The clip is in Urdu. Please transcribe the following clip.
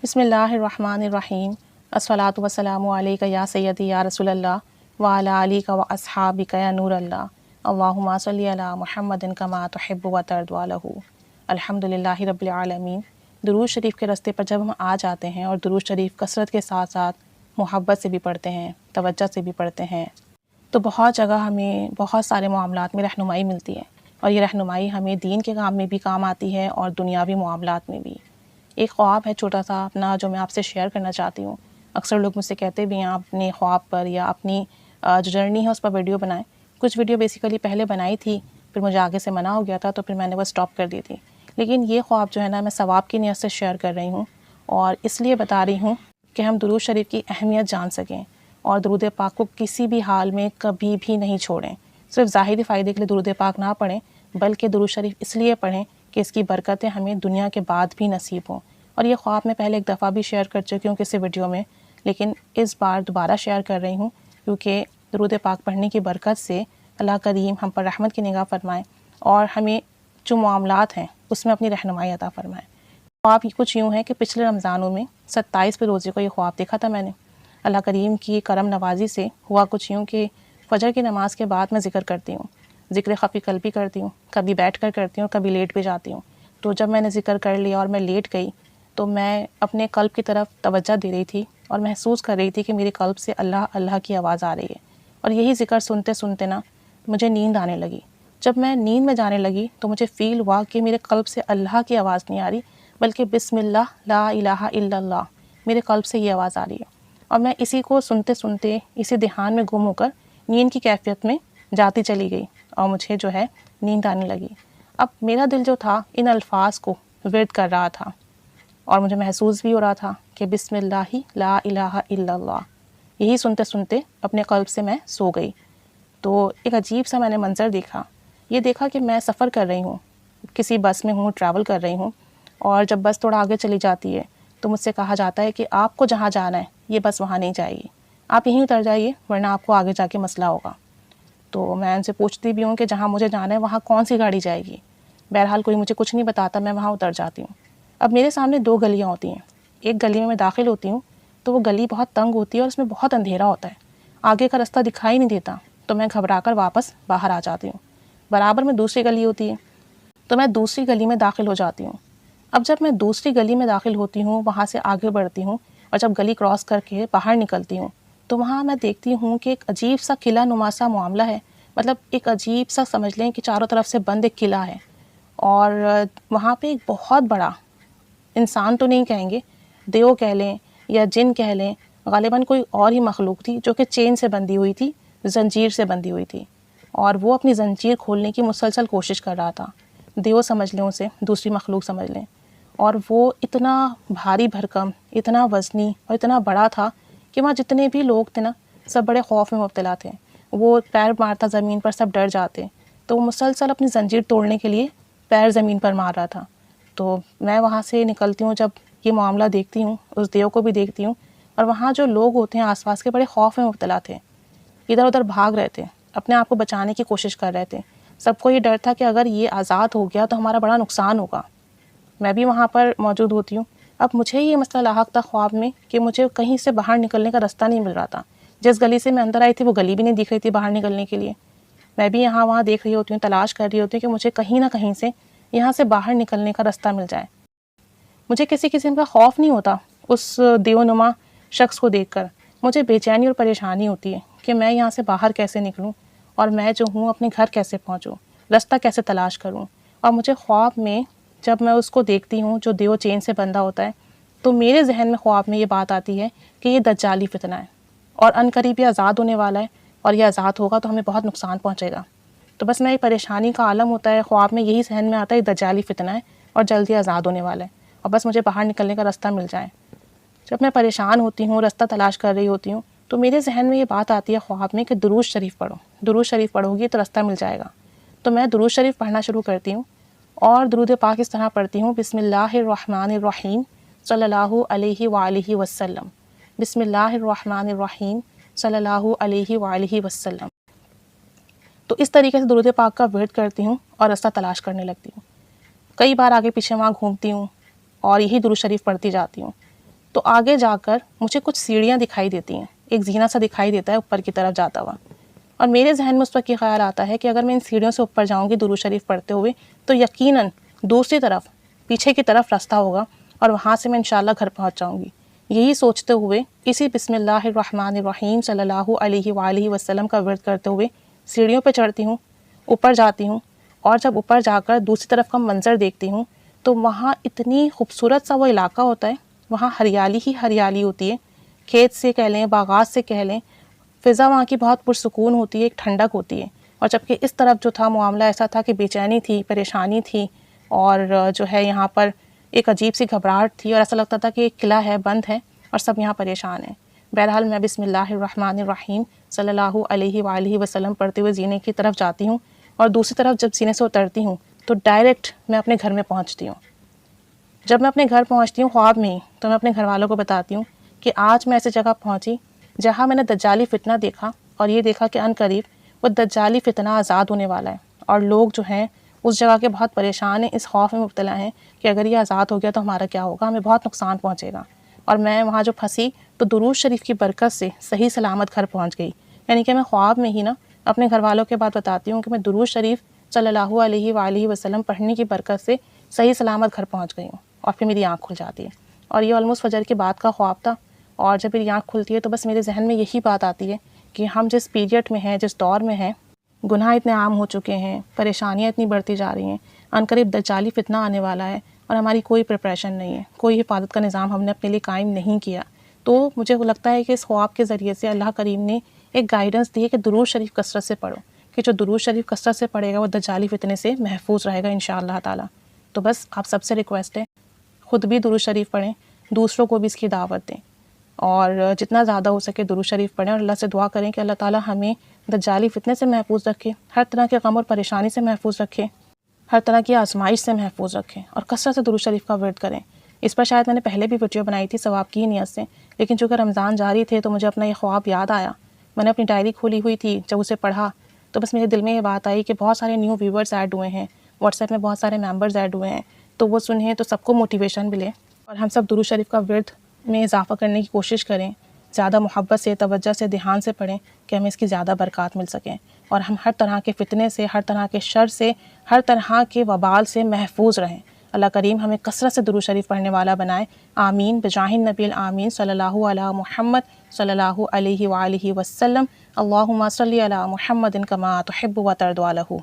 بسم اللہ الرحمن الرحیم الصلاۃ والسلام علیک یا سیدی یا رسول اللہ وعلی آلک و اصحابک یا نور اللہ اللہم صلی علی محمد کما تحب و ترضی لہ الحمد للہ رب العالمین۔ درود شریف کے راستے پر جب ہم آ جاتے ہیں اور درود شریف کثرت کے ساتھ ساتھ محبت سے بھی پڑھتے ہیں، توجہ سے بھی پڑھتے ہیں، تو بہت جگہ ہمیں بہت سارے معاملات میں رہنمائی ملتی ہے، اور یہ رہنمائی ہمیں دین کے کام میں بھی کام آتی ہے اور دنیاوی معاملات میں بھی۔ ایک خواب ہے چھوٹا سا اپنا جو میں آپ سے شیئر کرنا چاہتی ہوں۔ اکثر لوگ مجھ سے کہتے بھی ہیں آپ اپنے خواب پر یا اپنی جو جرنی ہے اس پر ویڈیو بنائیں۔ کچھ ویڈیو بیسیکلی پہلے بنائی تھی، پھر مجھے آگے سے منع ہو گیا تھا تو پھر میں نے وہ اسٹاپ کر دی تھی، لیکن یہ خواب جو ہے نا میں ثواب کی نیت سے شیئر کر رہی ہوں، اور اس لیے بتا رہی ہوں کہ ہم درود شریف کی اہمیت جان سکیں اور درود پاک کو کسی بھی حال میں کبھی بھی نہیں چھوڑیں۔ صرف ظاہری فائدے کے لیے درود پاک نہ پڑھیں، بلکہ درود شریف اس لیے پڑھیں کہ اس کی برکتیں ہمیں دنیا کے بعد بھی نصیب ہوں۔ اور یہ خواب میں پہلے ایک دفعہ بھی شیئر کر چکی ہوں کسی ویڈیو میں، لیکن اس بار دوبارہ شیئر کر رہی ہوں کیونکہ درود پاک پڑھنے کی برکت سے اللہ کریم ہم پر رحمت کی نگاہ فرمائیں اور ہمیں جو معاملات ہیں اس میں اپنی رہنمائی عطا فرمائیں۔ خواب کچھ یوں ہے کہ پچھلے رمضانوں میں 27 روزے کو یہ خواب دیکھا تھا میں نے۔ اللہ کریم کی کرم نوازی سے ہوا کچھ یوں کہ فجر کی نماز کے بعد میں ذکر کرتی ہوں، ذکر خفی قلبی کرتی ہوں، کبھی بیٹھ کر کرتی ہوں، کبھی لیٹ بھی جاتی ہوں۔ تو جب میں نے ذکر کر لیا اور میں لیٹ گئی تو میں اپنے قلب کی طرف توجہ دے رہی تھی اور محسوس کر رہی تھی کہ میرے قلب سے اللہ اللہ کی آواز آ رہی ہے، اور یہی ذکر سنتے سنتے نا مجھے نیند آنے لگی۔ جب میں نیند میں جانے لگی تو مجھے فیل ہوا کہ میرے قلب سے اللہ کی آواز نہیں آ رہی، بلکہ بسم اللہ لا الہ الا اللہ میرے قلب سے یہ آواز آ رہی ہے، اور میں اسی کو سنتے سنتے اسی دھیان میں گم ہو کر نیند کی کیفیت میں جاتی چلی گئی اور مجھے جو ہے نیند آنے لگی۔ اب میرا دل جو تھا ان الفاظ کو ورد کر رہا تھا، اور مجھے محسوس بھی ہو رہا تھا کہ بسم اللہ لا الہ الا اللہ، یہی سنتے سنتے اپنے قلب سے میں سو گئی۔ تو ایک عجیب سا میں نے منظر دیکھا، یہ دیکھا کہ میں سفر کر رہی ہوں، کسی بس میں ہوں، ٹریول کر رہی ہوں، اور جب بس تھوڑا آگے چلی جاتی ہے تو مجھ سے کہا جاتا ہے کہ آپ کو جہاں جانا ہے یہ بس وہاں نہیں جائے گی، آپ یہیں اتر جائیے ورنہ آپ کو آگے جا کے مسئلہ ہوگا۔ تو میں ان سے پوچھتی بھی ہوں کہ جہاں مجھے جانا ہے وہاں کون سی گاڑی جائے گی، بہرحال کوئی مجھے کچھ نہیں بتاتا، میں وہاں اتر جاتی ہوں۔ اب میرے سامنے 2 گلیاں ہوتی ہیں، ایک گلی میں داخل ہوتی ہوں تو وہ گلی بہت تنگ ہوتی ہے اور اس میں بہت اندھیرا ہوتا ہے، آگے کا رستہ دکھائی نہیں دیتا، تو میں گھبرا کر واپس باہر آ جاتی ہوں۔ برابر میں دوسری گلی ہوتی ہے تو میں دوسری گلی میں داخل ہو جاتی ہوں۔ اب جب میں دوسری گلی میں داخل ہوتی ہوں، وہاں سے آگے بڑھتی ہوں، اور جب گلی کراس کر کے باہر نکلتی ہوں تو وہاں میں دیکھتی ہوں کہ ایک عجیب سا قلعہ نما سا معاملہ ہے، مطلب ایک عجیب سا سمجھ لیں کہ چاروں طرف سے بند ایک قلعہ ہے، اور وہاں پہ ایک بہت بڑا انسان تو نہیں کہیں گے، دیو کہہ لیں یا جن کہہ لیں، غالباً کوئی اور ہی مخلوق تھی جو کہ چین سے بندھی ہوئی تھی، زنجیر سے بندھی ہوئی تھی، اور وہ اپنی زنجیر کھولنے کی مسلسل کوشش کر رہا تھا۔ دیو سمجھ لیں اسے، دوسری مخلوق سمجھ لیں، اور وہ اتنا بھاری بھرکم، اتنا وزنی اور اتنا بڑا تھا کہ وہاں جتنے بھی لوگ تھے نا سب بڑے خوف میں مبتلا تھے۔ وہ پیر مارتا زمین پر، سب ڈر جاتے، تو وہ مسلسل اپنی زنجیر توڑنے کے لیے پیر زمین پر مار رہا تھا۔ تو میں وہاں سے نکلتی ہوں، جب یہ معاملہ دیکھتی ہوں، اس دیو کو بھی دیکھتی ہوں، اور وہاں جو لوگ ہوتے ہیں آس پاس کے بڑے خوف میں مبتلا تھے، ادھر ادھر بھاگ رہے تھے، اپنے آپ کو بچانے کی کوشش کر رہے تھے۔ سب کو یہ ڈر تھا کہ اگر یہ آزاد ہو گیا تو ہمارا بڑا نقصان ہوگا۔ میں بھی وہاں پر موجود ہوتی ہوں۔ اب مجھے یہ مسئلہ لاحق تھا خواب میں کہ مجھے کہیں سے باہر نکلنے کا رستہ نہیں مل رہا تھا۔ جس گلی سے میں اندر آئی تھی وہ گلی بھی نہیں دکھ رہی تھی باہر نکلنے کے لیے۔ میں بھی یہاں وہاں دیکھ رہی ہوتی ہوں، تلاش کر رہی ہوتی ہوں کہ مجھے کہیں نہ کہیں سے یہاں سے باہر نکلنے کا رستہ مل جائے۔ مجھے کسی قسم کا خوف نہیں ہوتا اس دیو نما شخص کو دیکھ کر، مجھے بے چینی اور پریشانی ہوتی ہے کہ میں یہاں سے باہر کیسے نکلوں، اور میں جو ہوں اپنے گھر کیسے پہنچوں، رستہ کیسے تلاش کروں۔ اور مجھے خواب میں جب میں اس کو دیکھتی ہوں جو دیو چین سے بندھا ہوتا ہے، تو میرے ذہن میں خواب میں یہ بات آتی ہے کہ یہ دجالی فتنہ ہے، اور عنقریب یہ آزاد ہونے والا ہے، اور یہ آزاد ہوگا تو ہمیں بہت نقصان پہنچے گا۔ تو بس میں ایک پریشانی کا عالم ہوتا ہے، خواب میں یہی ذہن میں آتا ہے دجالی فتنہ ہے اور جلدی آزاد ہونے والا ہے، اور بس مجھے باہر نکلنے کا رستہ مل جائے۔ جب میں پریشان ہوتی ہوں، رستہ تلاش کر رہی ہوتی ہوں، تو میرے ذہن میں یہ بات آتی ہے خواب میں کہ درود شریف پڑھو، درود شریف پڑھو گی تو رستہ مل جائے گا۔ تو میں درود شریف پڑھنا شروع کرتی ہوں، اور درود پاک اس طرح پڑھتی ہوں: بسم اللہ الرحمن الرحیم صلی اللہ علیہ وآلہ وسلم، بسم اللہ الرحمن الرحیم صلی اللہ علیہ وآلہ وسلم۔ تو اس طریقے سے درود پاک کا ورد کرتی ہوں اور رستہ تلاش کرنے لگتی ہوں۔ کئی بار آگے پیچھے وہاں گھومتی ہوں اور یہی درود شریف پڑھتی جاتی ہوں۔ تو آگے جا کر مجھے کچھ سیڑھیاں دکھائی دیتی ہیں، ایک زینہ سا دکھائی دیتا ہے اوپر کی طرف جاتا ہوا، اور میرے ذہن میں اس وقت یہ خیال آتا ہے کہ اگر میں ان سیڑھیوں سے اوپر جاؤں گی درود شریف پڑھتے ہوئے تو یقیناً دوسری طرف پیچھے کی طرف راستہ ہوگا اور وہاں سے میں انشاءاللہ گھر پہنچ جاؤں گی۔ یہی سوچتے ہوئے اسی بسم اللہ الرحمن الرحیم صلی اللہ علیہ وآلہ وسلم کا ورد کرتے ہوئے سیڑھیوں پہ چڑھتی ہوں، اوپر جاتی ہوں، اور جب اوپر جا کر دوسری طرف کا منظر دیکھتی ہوں تو وہاں اتنی خوبصورت سا وہ علاقہ ہوتا ہے، وہاں ہریالی ہی ہریالی ہوتی ہے، کھیت سے کہہ لیں، باغات سے کہہ لیں، فضا وہاں کی بہت پرسکون ہوتی ہے، ایک ٹھنڈک ہوتی ہے۔ اور جبکہ اس طرف جو تھا معاملہ ایسا تھا کہ بے چینی تھی، پریشانی تھی، اور جو ہے یہاں پر ایک عجیب سی گھبراہٹ تھی، اور ایسا لگتا تھا کہ ایک قلعہ ہے، بند ہے اور سب یہاں پریشان ہیں۔ بہرحال میں بسم اللہ الرحمن الرحیم صلی اللہ علیہ وآلہ وسلم پڑھتے ہوئے زینے کی طرف جاتی ہوں، اور دوسری طرف جب زینے سے اترتی ہوں تو ڈائریکٹ میں اپنے گھر میں پہنچتی ہوں۔ جب میں اپنے گھر پہنچتی ہوں خواب میں ہی، تو میں اپنے گھر والوں کو بتاتی ہوں کہ آج میں ایسی جگہ پہنچی جہاں میں نے دجالی فتنہ دیکھا، اور یہ دیکھا کہ عن قریب وہ دجالی فتنہ آزاد ہونے والا ہے، اور لوگ جو ہیں اس جگہ کے بہت پریشان ہیں، اس خوف میں مبتلا ہیں کہ اگر یہ آزاد ہو گیا تو ہمارا کیا ہوگا، ہمیں بہت نقصان پہنچے گا۔ اور میں وہاں جو پھنسی تو درود شریف کی برکت سے صحیح سلامت گھر پہنچ گئی۔ یعنی کہ میں خواب میں ہی نا اپنے گھر والوں کے بات بتاتی ہوں کہ میں درود شریف صلی اللہ علیہ وآلہ وسلم پڑھنے کی برکت سے صحیح سلامت گھر پہنچ گئی ہوں، اور پھر میری آنکھ کھل جاتی ہے۔ اور یہ آلموسٹ فجر کی بات کا خواب تھا، اور جب میری آنکھ کھلتی ہے تو بس میرے ذہن میں یہی بات آتی ہے کہ ہم جس پیریڈ میں ہیں، جس دور میں ہیں، گناہ اتنے عام ہو چکے ہیں، پریشانیاں اتنی بڑھتی جا رہی ہیں، عن قریب دجالی فتنہ آنے والا ہے، اور ہماری کوئی پریپریشن نہیں ہے، کوئی حفاظت کا نظام ہم نے اپنے لیے قائم نہیں کیا۔ تو مجھے وہ لگتا ہے کہ اس خواب کے ذریعے سے اللہ کریم نے ایک گائیڈنس دی ہے کہ درود شریف کثرت سے پڑھو، کہ جو درود شریف کثرت سے پڑھے گا وہ دجالی فتنے سے محفوظ رہے گا انشاءاللہ تعالی۔ تو بس آپ سب سے ریکویسٹ ہے، خود بھی درود شریف پڑھیں، دوسروں کو بھی اس کی دعوت دیں، اور جتنا زیادہ ہو سکے درود شریف پڑھیں، اور اللہ سے دعا کریں کہ اللہ تعالی ہمیں دجالی فتنے سے محفوظ رکھے، ہر طرح کے غم اور پریشانی سے محفوظ رکھے، ہر طرح کی آزمائش سے محفوظ رکھیں، اور کثرت سے درود شریف کا ورد کریں۔ اس پر شاید میں نے پہلے بھی ویڈیو بنائی تھی ثواب کی نیت سے، لیکن چونکہ رمضان جاری تھے تو مجھے اپنا یہ خواب یاد آیا، میں نے اپنی ڈائری کھولی ہوئی تھی، جب اسے پڑھا تو بس میرے دل میں یہ بات آئی کہ بہت سارے نیو ویورز ایڈ ہوئے ہیں، واٹس ایپ میں بہت سارے ممبرز ایڈ ہوئے ہیں، تو وہ سنیں تو سب کو موٹیویشن ملے، اور ہم سب درود شریف کا ورد میں اضافہ کرنے کی کوشش کریں، زیادہ محبت سے، توجہ سے، دھیان سے پڑھیں کہ ہمیں اس کی زیادہ برکات مل سکیں، اور ہم ہر طرح کے فتنے سے، ہر طرح کے شر سے، ہر طرح کے وبال سے محفوظ رہیں۔ اللہ کریم ہمیں کثرت سے درود شریف پڑھنے والا بنائے، آمین بجاہ النبی الآمین صلی اللہ علی محمد صلی اللہ علیہ وآلہ وسلم۔ اللہم صلی علی محمد کما تحب و ترضی عنہ۔